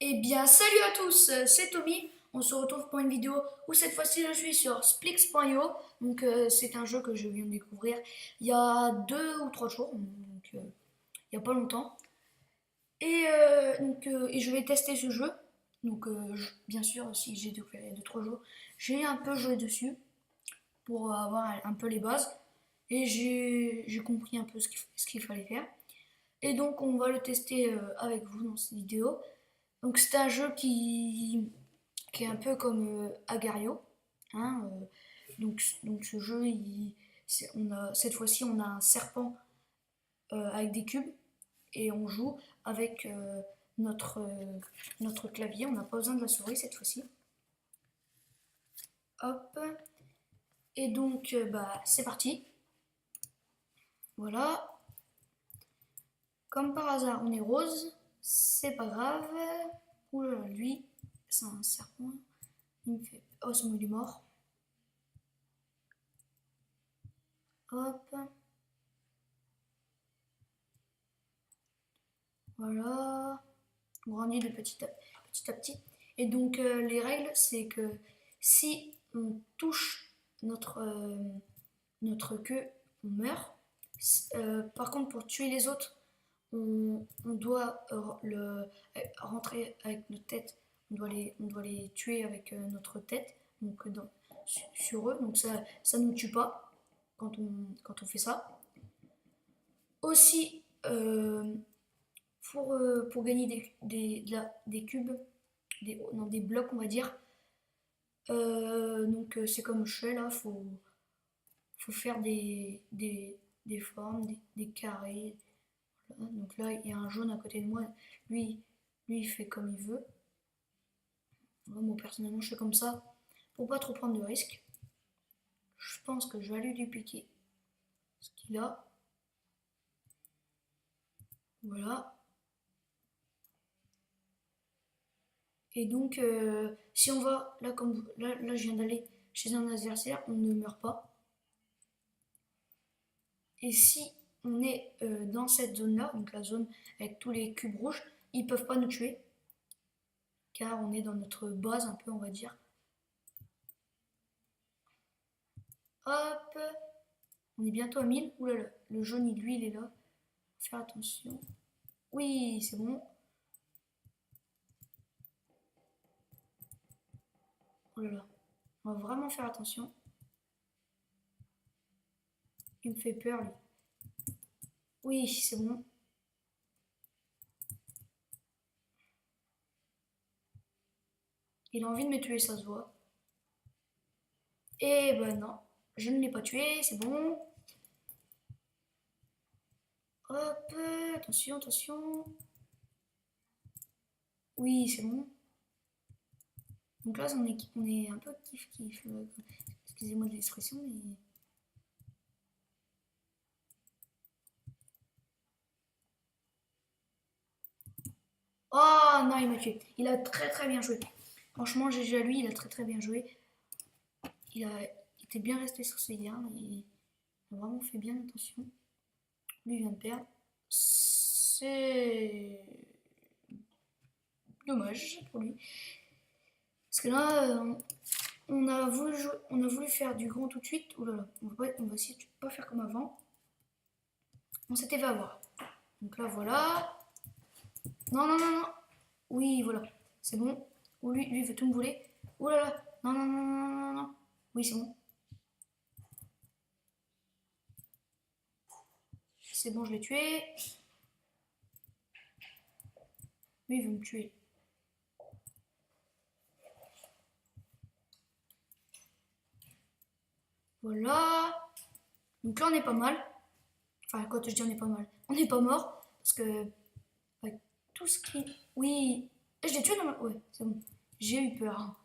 Eh bien, salut à tous, c'est Tommy. On se retrouve pour une vidéo où cette fois-ci je suis sur Splix.io. Donc, c'est un jeu que je viens de découvrir il y a 2 ou 3 jours, donc il n'y a pas longtemps. Et je vais tester ce jeu. Donc, bien sûr, si j'ai découvert il y a 2 3 jours, j'ai un peu joué dessus pour avoir un peu les bases. Et j'ai compris un peu ce qu'il fallait faire. Et donc, on va le tester avec vous dans cette vidéo. Donc c'est un jeu qui est un peu comme Agario. Hein, donc ce jeu, cette fois-ci, on a un serpent avec des cubes et on joue avec notre clavier. On n'a pas besoin de la souris cette fois-ci. Hop. Et donc, c'est parti. Voilà. Comme par hasard, on est rose. C'est pas grave. Oula, lui, c'est un serpent. Il me fait... Oh, il est mort. Hop. Voilà. On grandit de petit à petit. Et donc, les règles, c'est que si on touche notre queue, on meurt. Par contre, pour tuer les autres, on doit rentrer avec notre tête. On doit les tuer avec notre tête, donc sur eux. Donc ça nous tue pas quand on fait ça. Aussi, pour gagner des cubes, des blocs, on va dire. Donc c'est comme je fais là, faut faire des formes, des carrés. Voilà. Donc là, il y a un jaune à côté de moi. Lui, il fait comme il veut. Moi, personnellement, je fais comme ça pour pas trop prendre de risques. Je pense que je vais aller lui piquer ce qu'il a. Voilà. Et donc, si on va, là, comme là, je viens d'aller chez un adversaire, on ne meurt pas. Et si on est dans cette zone-là, donc la zone avec tous les cubes rouges, ils peuvent pas nous tuer, car on est dans notre base un peu, on va dire. Hop, on est bientôt à 1000. Ouh là là, le jaune, lui, il est là. Faut faire attention. Oui, c'est bon. Oh là là, on va vraiment faire attention. Il me fait peur, lui. Oui, c'est bon. Il a envie de me tuer, ça se voit. Et ben non, je ne l'ai pas tué, c'est bon. Hop, attention, attention. Oui, c'est bon. Donc là, on est un peu kiff-kiff. Excusez-moi de l'expression, mais... Oh non, il m'a tué. Il a très très bien joué. Franchement, GG à lui, il a très très bien joué. Il était bien resté sur ses gardes. Il a vraiment fait bien attention. Lui, il vient de perdre. C'est dommage pour lui. Parce que là, on a voulu faire du grand tout de suite. Ouh là là, on va essayer de pas faire comme avant. On s'était fait avoir. Donc là, voilà. Non, non, non, non. Oui, voilà. C'est bon. Ou lui, il veut tout me voler. Ouh là là. Non, non, non, non, non, non. Oui, c'est bon. C'est bon, je l'ai tué. Lui, il veut me tuer. Voilà. Donc là, on est pas mal. Enfin, quand je dis on est pas mal, on n'est pas mort. Parce que avec tout ce qui... Oui. Je l'ai tué dans ma... Ouais, c'est bon. J'ai eu peur. Hein.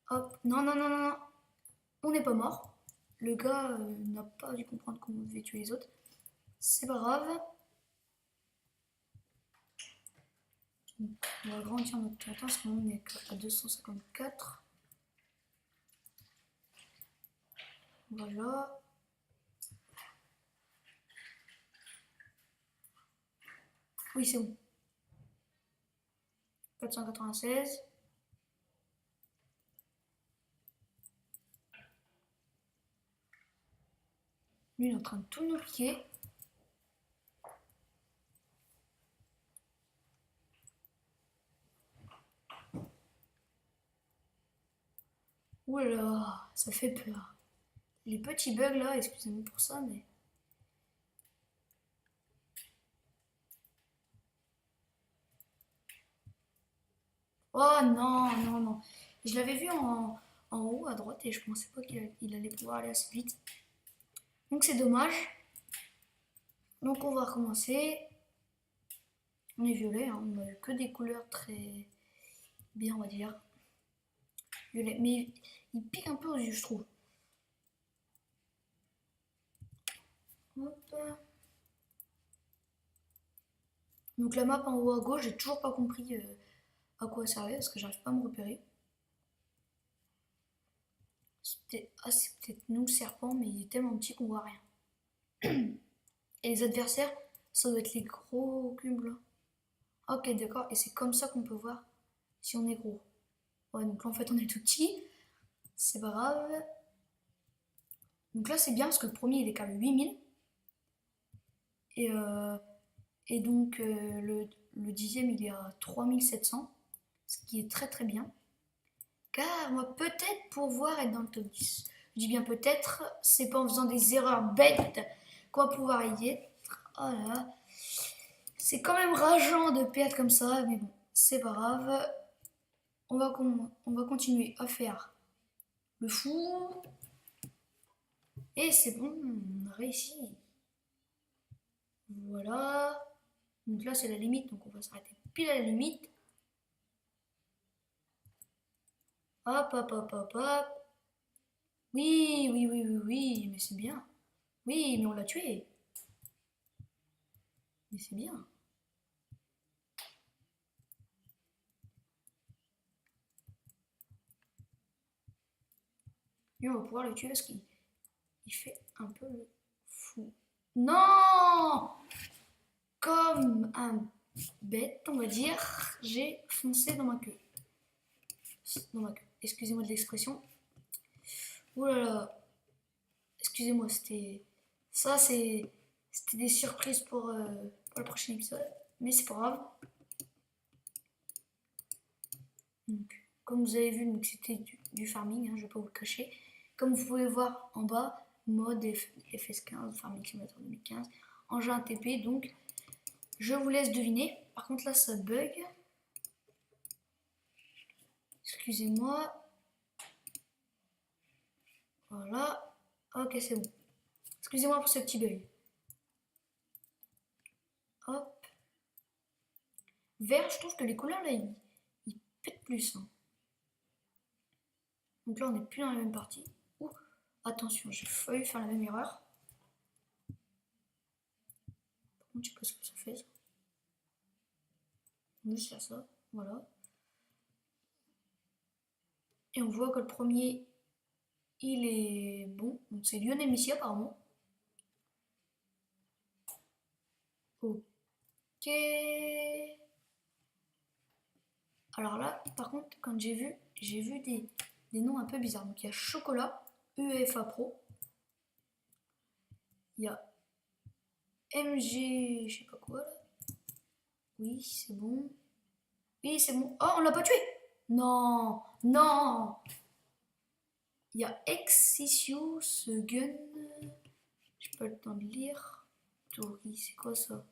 Hop. Non, non, non, non, non. On n'est pas mort. Le gars n'a pas dû comprendre comment on devait tuer les autres. C'est pas grave. On va agrandir notre temps parce qu'on est à 254. Voilà. Oui, c'est bon. 496. Lui, il est en train de tout nous piquer. Ouh là là, ça fait peur. Les petits bugs là, excusez-moi pour ça, mais... Oh non, non, non. Je l'avais vu en haut à droite et je pensais pas qu'il allait pouvoir aller assez vite. Donc c'est dommage. Donc on va recommencer. On est violet, hein. On a eu que des couleurs très bien, on va dire. Violet, mais il pique un peu aux yeux, je trouve. Hop. Donc la map en haut à gauche, j'ai toujours pas compris à quoi elle servait parce que j'arrive pas à me repérer. C'est peut-être nous le serpent, mais il est tellement petit qu'on voit rien. Et les adversaires, ça doit être les gros cubes là. Ok, d'accord, et c'est comme ça qu'on peut voir si on est gros. Ouais, donc là en fait on est tout petit, c'est pas grave. Donc là c'est bien parce que le premier il est quand même 8000. Et, euh, et donc le dixième il est à 3700, ce qui est très très bien. Car on va peut-être pouvoir être dans le top 10. Je dis bien peut-être, c'est pas en faisant des erreurs bêtes qu'on va pouvoir y être. Oh là là. C'est quand même rageant de perdre comme ça, mais bon, c'est pas grave. On va continuer à faire le fou. Et c'est bon, on a réussi. Voilà. Donc là, c'est la limite, donc on va s'arrêter pile à la limite. Hop, hop, hop, hop, hop. Oui, oui, oui, oui, oui, mais c'est bien. Oui, mais on l'a tué. Mais c'est bien. Et on va pouvoir le tuer parce qu'il fait un peu le fou. Non! Comme un bête, on va dire, j'ai foncé dans ma queue. Dans ma queue. Excusez-moi de l'expression. Oh là là. Excusez-moi, c'était... Ça, c'était des surprises pour le prochain épisode. Mais c'est pas grave. Donc, comme vous avez vu, c'était du farming, hein, je ne vais pas vous le cacher. Comme vous pouvez voir en bas, mode FS15, Farming Simulator 2015, engin TP, donc je vous laisse deviner. Par contre là ça bug. Excusez-moi. Voilà. Ok, c'est bon. Excusez-moi pour ce petit bug. Hop. Vert, je trouve que les couleurs là, ils pètent plus. Hein. Donc là on n'est plus dans la même partie. Ouh, attention, j'ai failli faire la même erreur. Par contre, je sais pas ce que ça fait ça. Juste faire ça, voilà. Et on voit que le premier, il est bon. Donc c'est Lionel Messi apparemment. Ok. Alors là, par contre, quand j'ai vu des noms un peu bizarres. Donc il y a Chocolat, UEFA Pro. Il y a MG, je sais pas quoi là. Oui, c'est bon. Oui, c'est bon. Oh, on l'a pas tué. Non, non. Il y a Exicius Gun. J'ai pas le temps de lire. Tori, c'est quoi ça?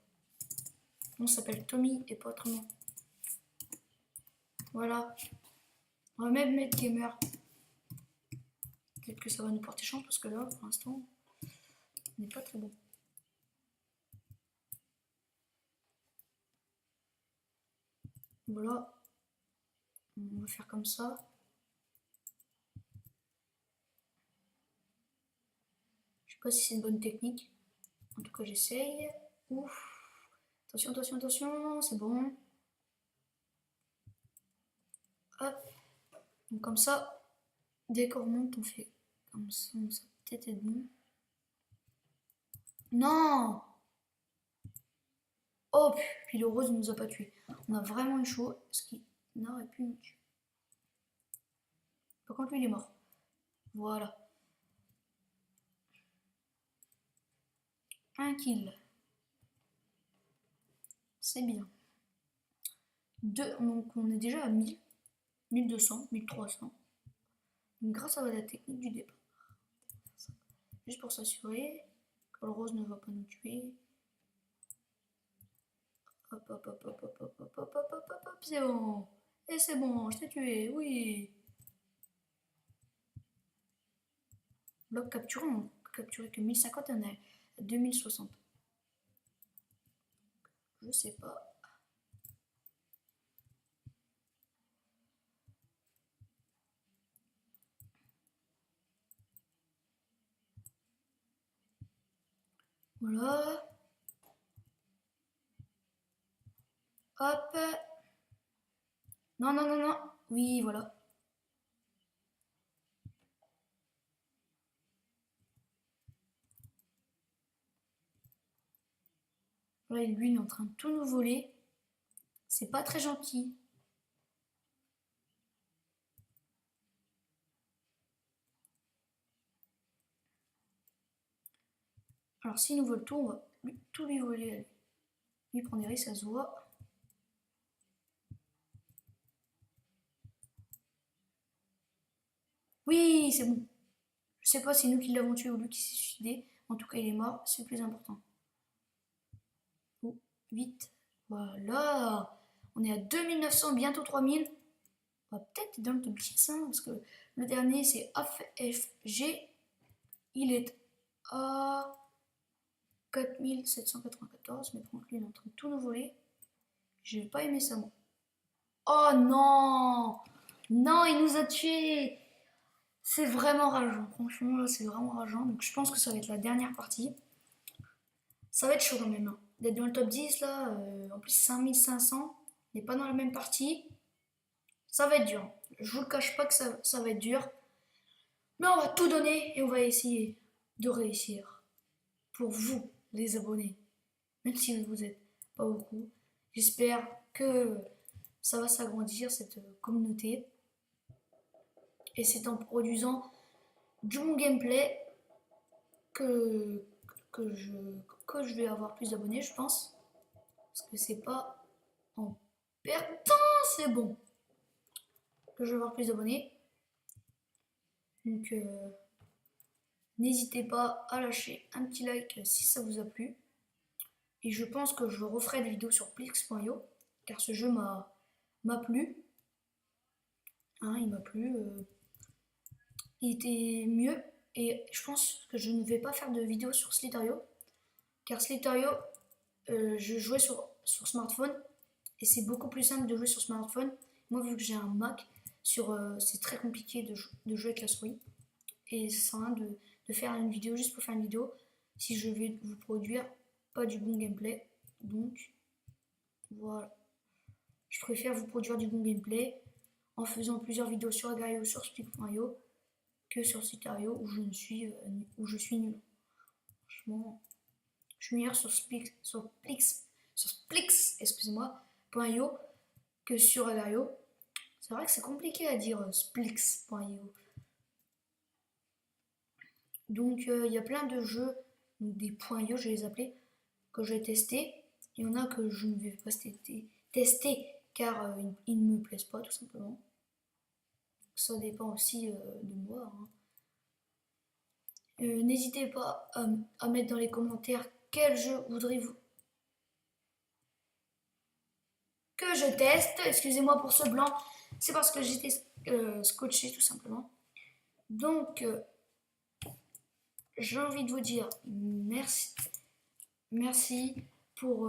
On s'appelle Tommy et pas autrement. Voilà. On va même mettre gamer. Peut-être que ça va nous porter chance parce que là, pour l'instant, on n'est pas très bon. Voilà. On va faire comme ça. Je sais pas si c'est une bonne technique. En tout cas, j'essaye. Ouf. Attention, attention, attention. C'est bon. Hop. Donc comme ça, dès qu'on remonte, on fait comme ça. Ça va peut-être être bon. Non! Oh, puis le rose ne nous a pas tués. On a vraiment eu chaud, ce qui n'aurait pu nous tuer. Par contre, lui, il est mort. Voilà. Un kill. C'est bien. Donc on est déjà à 1000, 1200, 1300. Donc grâce à la technique du départ. Juste pour s'assurer que le rose ne va pas nous tuer. Hop, hop, hop, hop, hop, hop, hop, hop, hop, hop, hop, hop, c'est bon. Et c'est bon, je t'ai tué, oui. Bloc capturé, on peut capturer que 1050 et on est à 2060. Je sais pas. Voilà. Hop. Non, non, non, non. Oui, voilà. Là, lui, il est en train de tout nous voler. C'est pas très gentil. Alors, s'il nous vole tout, on va tout lui voler. Allez. Lui, prend des risques, ça se voit. Oui, c'est bon. Je sais pas si c'est nous qui l'avons tué ou lui qui s'est suicidé. En tout cas, il est mort, c'est le plus important. Oh, vite. Voilà. On est à 2900, bientôt 3000. On va peut-être être dans le top 10, hein, parce que le dernier, c'est AFG. Il est à 4794. Mais par contre, lui, il est en train de tout nous voler. Je n'ai pas aimé ça, moi. Oh non! Non, il nous a tués! C'est vraiment rageant. Franchement, là, c'est vraiment rageant. Donc, je pense que ça va être la dernière partie. Ça va être chaud quand même. Hein. D'être dans le top 10, là, en plus 5500, on n'est pas dans la même partie. Ça va être dur. Je vous le cache pas que ça va être dur. Mais on va tout donner et on va essayer de réussir. Pour vous, les abonnés. Même si vous êtes pas beaucoup. J'espère que ça va s'agrandir, cette communauté. Et c'est en produisant du bon gameplay que je vais avoir plus d'abonnés, je pense. Parce que c'est pas en perdant, c'est bon, que je vais avoir plus d'abonnés. Donc, n'hésitez pas à lâcher un petit like si ça vous a plu. Et je pense que je referai des vidéos sur Plix.io, car ce jeu m'a plu. Hein, il m'a plu. Il était mieux. Et je pense que je ne vais pas faire de vidéo sur Slither.io, car Slither.io, je jouais sur smartphone et c'est beaucoup plus simple de jouer sur smartphone. Moi, vu que j'ai un Mac, c'est très compliqué de jouer avec la souris. Et ça sert à rien de faire une vidéo juste pour faire une vidéo si je vais vous produire pas du bon gameplay. Donc, voilà. Je préfère vous produire du bon gameplay en faisant plusieurs vidéos sur Agar.io, sur Split.io que sur Slither.io où je suis nul. Franchement, je suis meilleur sur Splix, excusez-moi, .io que sur Agar.io. C'est vrai que c'est compliqué à dire Splix.io. Donc il y a plein de jeux, des .io je vais les appeler, que j'ai testé. Il y en a que je ne vais pas tester car ils ne me plaisent pas tout simplement. Ça dépend aussi de moi. Hein. N'hésitez pas à mettre dans les commentaires quel jeu voudriez-vous que je teste. Excusez-moi pour ce blanc, c'est parce que j'étais scotché tout simplement. Donc, j'ai envie de vous dire merci pour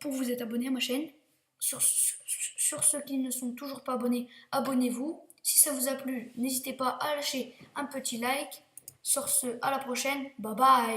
vous être abonné à ma chaîne. Sur ceux qui ne sont toujours pas abonnés, abonnez-vous. Si ça vous a plu, n'hésitez pas à lâcher un petit like. Sur ce, à la prochaine. Bye bye.